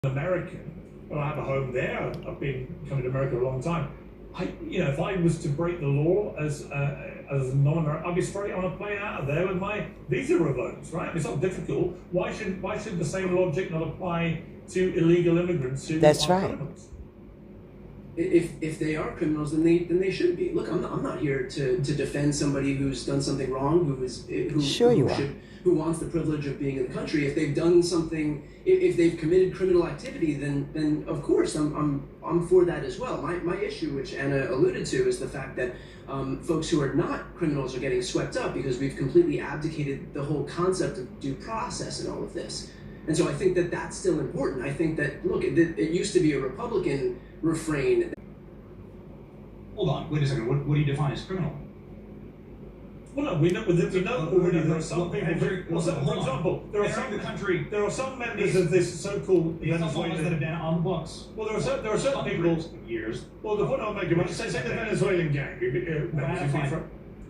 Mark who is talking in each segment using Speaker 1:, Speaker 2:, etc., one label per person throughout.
Speaker 1: American, well, I have a home there. I've been coming to America a long time. If I was to break the law as a non-American, I'd be straight on a plane out of there with my visa revoked, right? It's not difficult. Why should the same logic not apply to illegal immigrants who
Speaker 2: That's
Speaker 1: are
Speaker 2: right.
Speaker 1: criminals?
Speaker 3: If they are criminals, then they should be. Look, I'm not here to defend somebody who's done something wrong, who wants the privilege of being in the country. If they've done something, if they've committed criminal activity, then of course I'm for that as well. My issue, which Anna alluded to, is the fact that folks who are not criminals are getting swept up because we've completely abdicated the whole concept of due process in all of this. And so I think that that's still important. I think that, look, it used to be a Republican refrain.
Speaker 4: Hold on, wait a second. What do you define as criminal?
Speaker 1: Well, no, we know already there are some people. For example, there are some members of this so-called Venezuelan
Speaker 4: that have been on the books.
Speaker 1: Well, there are certain people.
Speaker 4: Years.
Speaker 1: Well, the point I'm making, say the Venezuelan gang.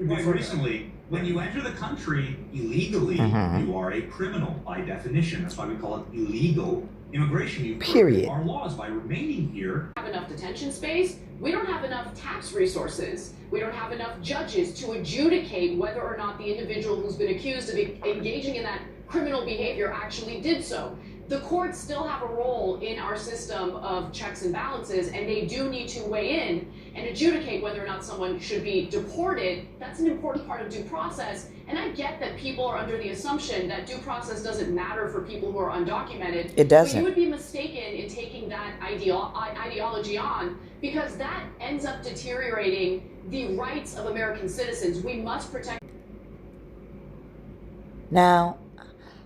Speaker 4: Quite recently, when you enter the country illegally, you are a criminal by definition. That's why we call it illegal immigration. You
Speaker 2: Period.
Speaker 4: Our laws by remaining here.
Speaker 5: Have enough detention space. We don't have enough tax resources. We don't have enough judges to adjudicate whether or not the individual who's been accused of engaging in that criminal behavior actually did so. The courts still have a role in our system of checks and balances, and they do need to weigh in and adjudicate whether or not someone should be deported. That's an important part of due process. And I get that people are under the assumption that due process doesn't matter for people who are undocumented.
Speaker 2: It doesn't.
Speaker 5: But you would be mistaken in taking that ideology on, because that ends up deteriorating the rights of American citizens. We must protect.
Speaker 2: Now,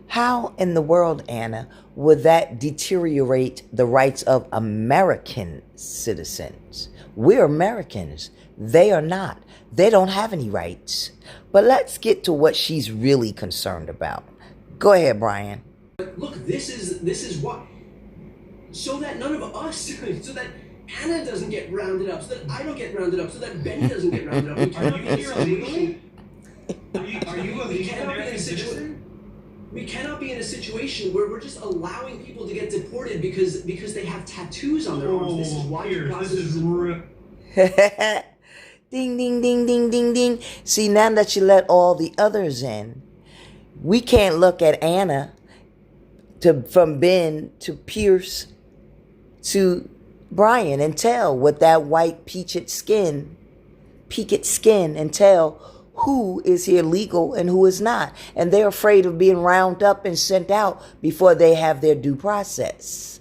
Speaker 2: how in the world, Anna, would that deteriorate the rights of American citizens? We're Americans. They are not. They don't have any rights. But let's get to what she's really concerned about. Go ahead, Brian.
Speaker 3: But look, this is what, so that none of us, so that Anna doesn't get rounded up, so that I don't get rounded up, so that Benny doesn't get rounded up.
Speaker 4: Are you here illegally? Are you a legal American citizen?
Speaker 3: We cannot be in a situation where we're just allowing people to get deported because they have tattoos on their arms. This is why your process is
Speaker 2: Ding, ding, ding, ding, ding, ding. See, now that you let all the others in, we can't look at Anna from Ben to Pierce to Brian and tell with that white peaked skin and tell who is here legal and who is not. And they're afraid of being rounded up and sent out before they have their due process.